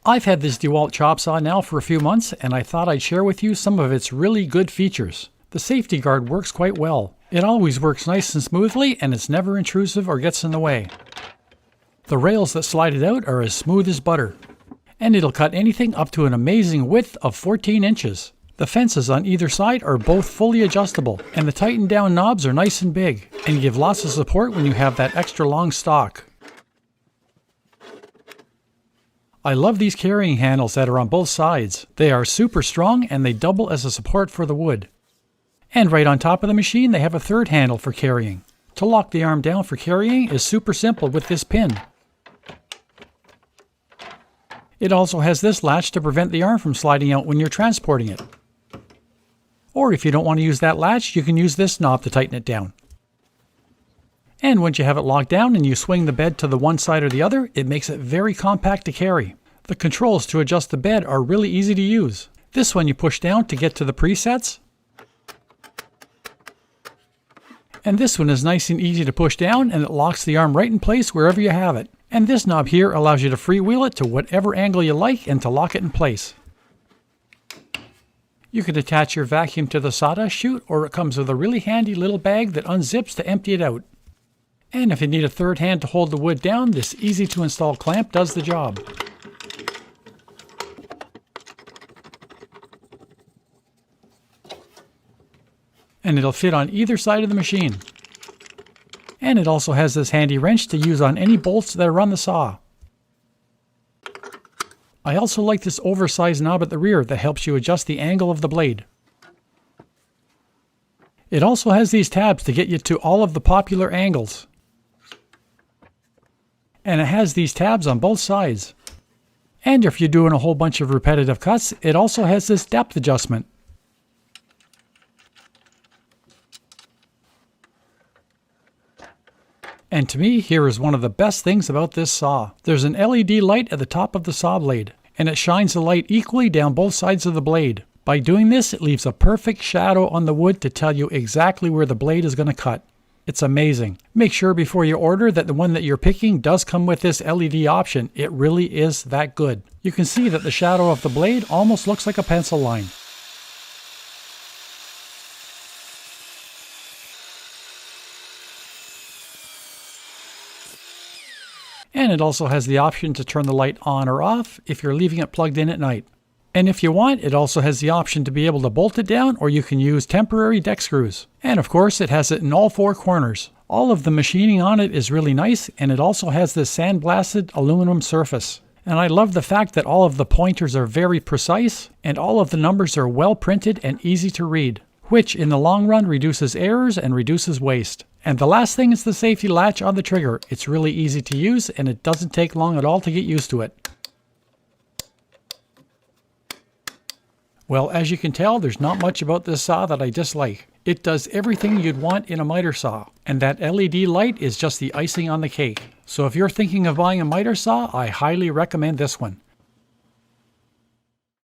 I've had this DEWALT chop saw now for a few months, and I thought I'd share with you some of its really good features. The safety guard works quite well. It always works nice and smoothly, and it's never intrusive or gets in the way. The rails that slide it out are as smooth as butter. And it'll cut anything up to an amazing width of 14 inches. The fences on either side are both fully adjustable, and the tightened down knobs are nice and big, and give lots of support when you have that extra long stock. I love these carrying handles that are on both sides. They are super strong and they double as a support for the wood. And right on top of the machine they have a third handle for carrying. To lock the arm down for carrying is super simple with this pin. It also has this latch to prevent the arm from sliding out when you're transporting it. Or if you don't want to use that latch, you can use this knob to tighten it down. And once you have it locked down and you swing the bed to the one side or the other, it makes it very compact to carry. The controls to adjust the bed are really easy to use. This one you push down to get to the presets. And this one is nice and easy to push down, and it locks the arm right in place wherever you have it. And this knob here allows you to freewheel it to whatever angle you like and to lock it in place. You can attach your vacuum to the sawdust chute, or it comes with a really handy little bag that unzips to empty it out. And if you need a third hand to hold the wood down, this easy to install clamp does the job. And it'll fit on either side of the machine. And it also has this handy wrench to use on any bolts that are on the saw. I also like this oversized knob at the rear that helps you adjust the angle of the blade. It also has these tabs to get you to all of the popular angles. And it has these tabs on both sides. And if you're doing a whole bunch of repetitive cuts, it also has this depth adjustment. And to me, here is one of the best things about this saw. There's an LED light at the top of the saw blade, and it shines the light equally down both sides of the blade. By doing this, it leaves a perfect shadow on the wood to tell you exactly where the blade is going to cut. It's amazing. Make sure before you order that the one that you're picking does come with this LED option. It really is that good. You can see that the shadow of the blade almost looks like a pencil line. And it also has the option to turn the light on or off if you're leaving it plugged in at night. And if you want, it also has the option to be able to bolt it down, or you can use temporary deck screws. And of course, it has it in all four corners. All of the machining on it is really nice, and it also has this sandblasted aluminum surface. And I love the fact that all of the pointers are very precise, and all of the numbers are well printed and easy to read, which in the long run reduces errors and reduces waste. And the last thing is the safety latch on the trigger. It's really easy to use, and it doesn't take long at all to get used to it. Well, as you can tell, there's not much about this saw that I dislike. It does everything you'd want in a miter saw, and that LED light is just the icing on the cake. So if you're thinking of buying a miter saw, I highly recommend this one.